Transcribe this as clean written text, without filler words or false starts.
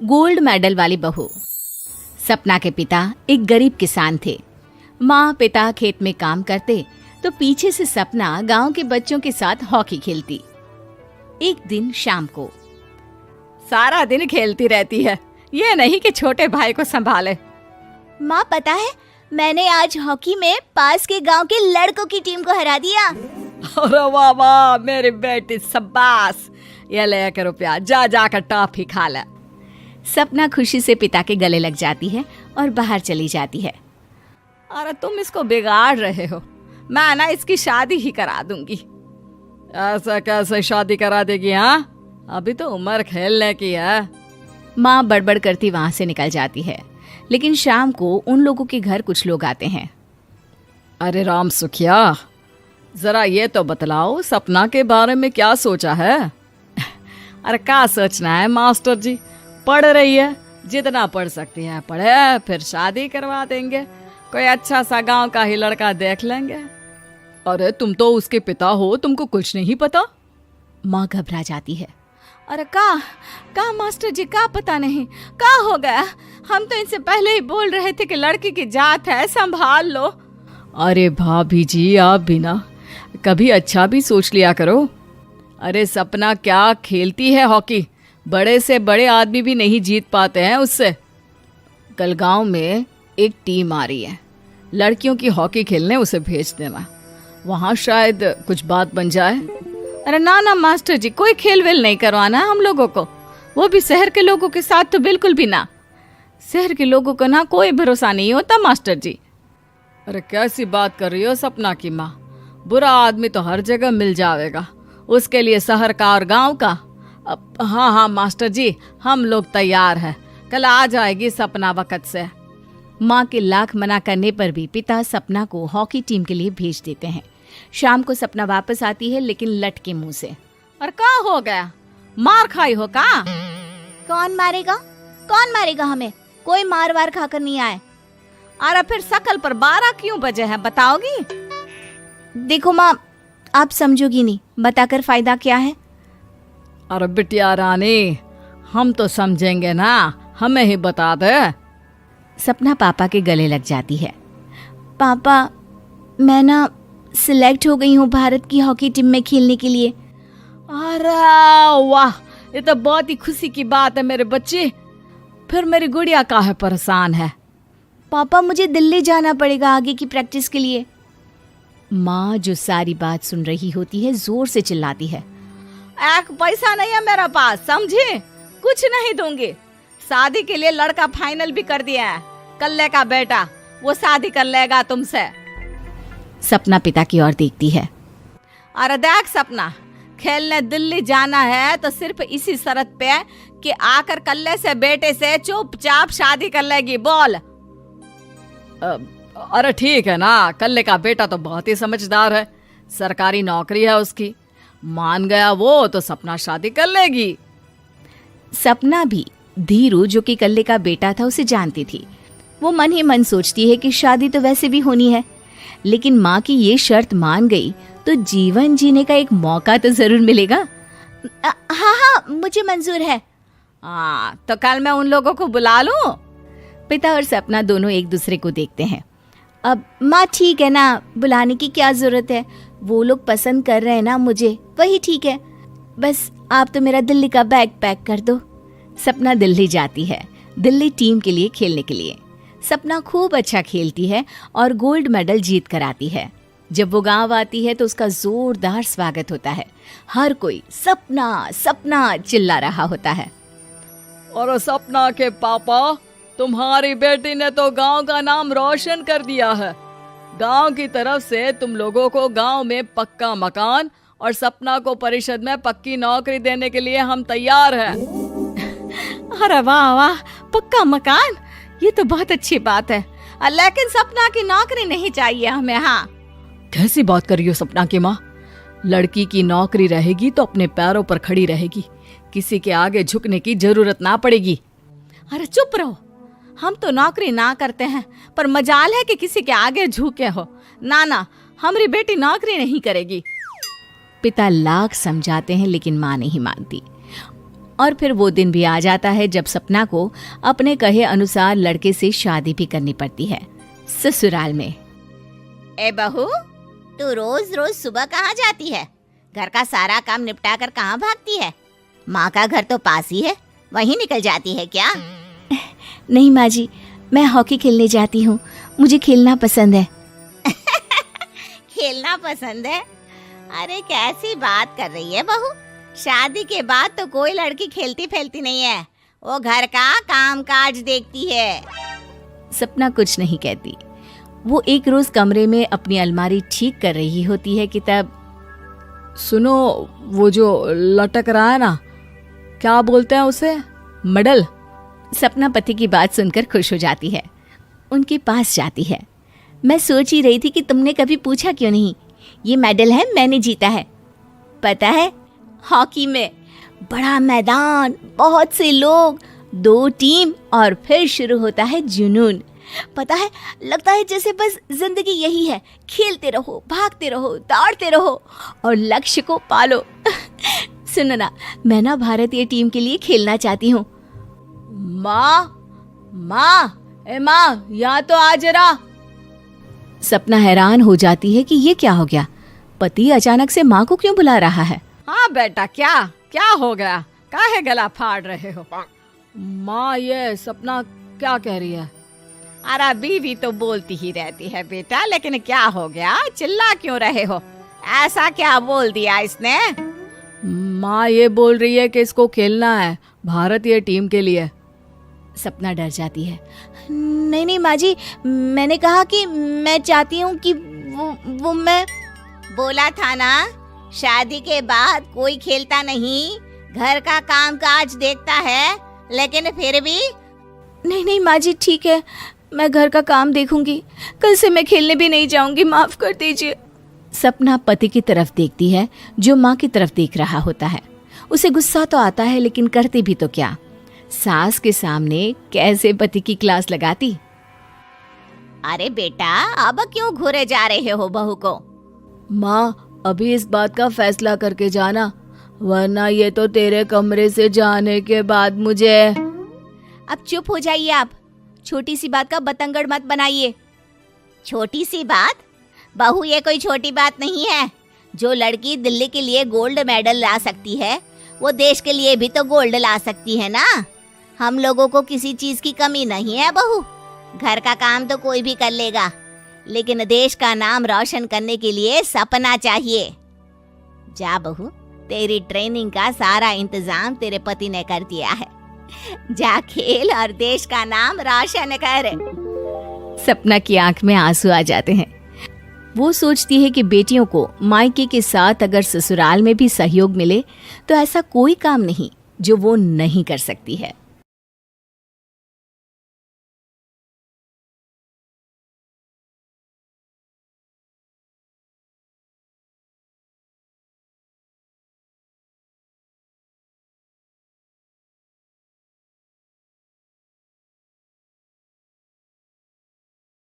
Gold medal वाली बहू। सपना के पिता एक गरीब किसान थे। माँ पिता खेत में काम करते तो पीछे से सपना गांव के बच्चों के साथ हॉकी खेलती। एक दिन शाम को, सारा दिन खेलती रहती है, ये नहीं कि छोटे भाई को संभाले। माँ पता है, मैंने आज हॉकी में पास के गांव के लड़कों की टीम को हरा दिया। अरे वाह वाह मेरी बेटी, शाबाश। ये ले रुपया, जा जाकर टॉफी खा ले। सपना खुशी से पिता के गले लग जाती है और बाहर चली जाती है। अरे तुम इसको बिगाड़ रहे हो, मैं ना इसकी शादी ही करा दूंगी। ऐसा कैसे शादी करा देगी? हाँ, अभी तो उम्र खेलने की है। माँ बड़बड़ करती वहां से निकल जाती है। लेकिन शाम को उन लोगों के घर कुछ लोग आते हैं। अरे राम सुखिया, जरा ये तो बतलाओ, सपना के बारे में क्या सोचा है? अरे क्या सोचना है मास्टर जी, पढ़ रही है, जितना पढ़ सकती है पढ़े, फिर शादी करवा देंगे, कोई अच्छा सा गांव का ही लड़का देख लेंगे। अरे तुम तो उसके पिता हो, तुमको कुछ नहीं पता? माँ घबरा जाती है। अरे का मास्टर जी, का पता नहीं, का हो गया? हम तो इनसे पहले ही बोल रहे थे कि लड़की की जात है, संभाल लो। अरे भाभी जी, आप भी ना कभी अच्छा भी सोच लिया करो। अरे सपना क्या खेलती है हॉकी, बड़े से बड़े आदमी भी नहीं जीत पाते हैं उससे। कल गांव में एक टीम आ रही है, लड़कियों की हॉकी खेलने उसे भेज देना, वहां शायद कुछ बात बन जाए। अरे ना मास्टर जी, कोई खेल वेल नहीं करवाना हम लोगों को, वो भी शहर के लोगों के साथ तो बिल्कुल भी ना। शहर के लोगों को ना कोई भरोसा नहीं होता मास्टर जी। अरे कैसी बात कर रही हो सपना की माँ, बुरा आदमी तो हर जगह मिल जाएगा, उसके लिए शहर का और गांव का। हाँ मास्टर जी, हम लोग तैयार हैं, कल आ जाएगी सपना वक्त से। माँ के लाख मना करने पर भी पिता सपना को हॉकी टीम के लिए भेज देते हैं। शाम को सपना वापस आती है, लेकिन लट के मुंह से। और क्या हो गया, मार खाई हो का? कौन मारेगा हमें? कोई मार वार खाकर नहीं आए। अरे फिर शकल पर 12 क्यों बजे हैं, बताओगी? देखो माँ, आप समझोगी नहीं, बताकर फायदा क्या है? अरे बिटिया रानी, हम तो समझेंगे ना, हमें ही बता दे। सपना पापा के गले लग जाती है। पापा, मैं ना सिलेक्ट हो गई हूँ भारत की हॉकी टीम में खेलने के लिए। अरे वाह, ये तो बहुत ही खुशी की बात है मेरे बच्चे। फिर मेरी गुड़िया काहे परेशान है? पापा, मुझे दिल्ली जाना पड़ेगा आगे की प्रैक्टिस के लिए। माँ जो सारी बात सुन रही होती है, जोर से चिल्लाती है। एक पैसा नहीं है मेरे पास, समझी? कुछ नहीं दूंगी। शादी के लिए लड़का फाइनल भी कर दिया है, कल्ले का बेटा, वो शादी कर लेगा तुमसे। सपना पिता की ओर देखती है। अरे देख सपना, खेलने दिल्ली जाना है तो सिर्फ इसी शर्त पे कि आकर कल्ले से बेटे से चुपचाप शादी कर लेगी, बोल। अरे ठीक है ना, कल्ले का बेटा तो बहुत ही समझदार है, सरकारी नौकरी है उसकी, मान गया वो तो सपना शादी कर लेगी। सपना भी धीरू, जो कि कल्ले का बेटा था, उसे जानती थी। वो मन ही मन सोचती है कि शादी तो वैसे भी होनी है, लेकिन माँ की ये शर्त मान गई तो जीवन जीने का एक मौका तो जरूर मिलेगा। हाँ, मुझे मंजूर है। तो कल मैं उन लोगों को बुला लूं? पिता और सपना दोनों एक दूसरे को देखते हैं। अब माँ ठीक है ना, बुलाने की क्या जरूरत है, वो लोग पसंद कर रहे हैं ना मुझे, वही ठीक है। बस आप तो मेरा दिल्ली का बैग पैक कर दो। सपना दिल्ली जाती है, दिल्ली टीम के लिए खेलने के लिए। सपना खूब अच्छा खेलती है और गोल्ड मेडल जीत कर आती है। जब वो गांव आती है तो उसका जोरदार स्वागत होता है। हर कोई सपना सपना चिल्ला रहा होता है। और सपना के पापा, तुम्हारी बेटी ने तो गांव का नाम रोशन कर दिया है। गांव की तरफ से तुम लोगों को गांव में पक्का मकान और सपना को परिषद में पक्की नौकरी देने के लिए हम तैयार हैं। अरे वाह वाह, पक्का मकान, ये तो बहुत अच्छी बात है, लेकिन सपना की नौकरी नहीं चाहिए हमें। हाँ, कैसी बात कर रही हो सपना की माँ? लड़की की नौकरी रहेगी तो अपने पैरों पर खड़ी रहेगी, किसी के आगे झुकने की जरूरत ना पड़ेगी। अरे चुप रहो, हम तो नौकरी ना करते हैं, पर मजाल है कि किसी के आगे झुके हो। ना, हमारी बेटी नौकरी नहीं करेगी। पिता लाख समझाते हैं लेकिन माँ नहीं मानती। और फिर वो दिन भी आ जाता है जब सपना को अपने कहे अनुसार लड़के से शादी भी करनी पड़ती है। ससुराल में। ए बहू, तू रोज रोज सुबह कहाँ जाती है? घर का सारा काम निपटा कर कहाँ भागती है? माँ का घर तो पास ही है, वहीं निकल जाती है क्या? नहीं माँ जी, मैं हॉकी खेलने जाती हूँ, मुझे खेलना पसंद है। खेलना पसंद है? अरे कैसी बात कर रही है बहू, शादी के बाद तो कोई लड़की खेलती फैलती नहीं है, वो घर का काम काज देखती है। सपना कुछ नहीं कहती। वो एक रोज कमरे में अपनी अलमारी ठीक कर रही होती है कि तब सुनो, वो जो लटक रहा है ना, क्या बोलते हैं उसे? मेडल। सपना पति की बात सुनकर खुश हो जाती है, उनके पास जाती है। मैं सोच ही रही थी कि तुमने कभी पूछा क्यों नहीं। ये मेडल है, मैंने जीता है। पता है, हॉकी में बड़ा मैदान, बहुत से लोग, 2 टीम और फिर शुरू होता है जुनून। पता है, लगता है जैसे बस जिंदगी यही है, खेलते रहो, भागते रहो, दौड़ते रहो और लक्ष्य को पालो। सुनो ना, मैं ना भारतीय टीम के लिए खेलना चाहती हूँ। माँ, यहाँ तो आ जरा। सपना हैरान हो जाती है कि ये क्या हो गया, पति अचानक से माँ को क्यों बुला रहा है। हाँ बेटा, क्या हो गया? काहे गला फाड़ रहे हो? माँ, ये सपना क्या कह रही है? अरे बीवी तो बोलती ही रहती है बेटा, लेकिन क्या हो गया, चिल्ला क्यों रहे हो? ऐसा क्या बोल दिया इसने? माँ ये बोल रही है कि इसको खेलना है भारतीय टीम के लिए। सपना डर जाती है। नहीं माँ जी, मैंने कहा कि मैं चाहती हूँ कि वो मैं बोला था ना, शादी के बाद कोई खेलता नहीं, घर का काम काज देखता है, लेकिन फिर भी। नहीं माँ जी, ठीक है, मैं घर का काम देखूंगी, कल से मैं खेलने भी नहीं जाऊंगी, माफ कर दीजिए। सपना पति की तरफ देखती है जो माँ की तरफ देख रहा होता है। उसे गुस्सा तो आता है, लेकिन करती भी तो क्या, सास के सामने कैसे पति की क्लास लगाती। अरे बेटा, अब क्यों घूरे जा रहे हो बहू को? माँ, अभी इस बात का फैसला करके जाना, वरना ये तो तेरे कमरे से जाने के बाद मुझे। अब चुप हो जाइए आप, छोटी सी बात का बतंगड़ मत बनाइए। छोटी सी बात? बहू, ये कोई छोटी बात नहीं है। जो लड़की दिल्ली के लिए गोल्ड मेडल ला सकती है, वो देश के लिए भी तो गोल्ड ला सकती है ना। हम लोगों को किसी चीज की कमी नहीं है बहू, घर का काम तो कोई भी कर लेगा, लेकिन देश का नाम रोशन करने के लिए सपना चाहिए। जा बहू, तेरी ट्रेनिंग का सारा इंतजाम तेरे पति ने कर दिया है, जा खेल और देश का नाम रोशन कर। सपना की आंख में आंसू आ जाते हैं। वो सोचती है कि बेटियों को मायके के साथ अगर ससुराल में भी सहयोग मिले तो ऐसा कोई काम नहीं जो वो नहीं कर सकती है।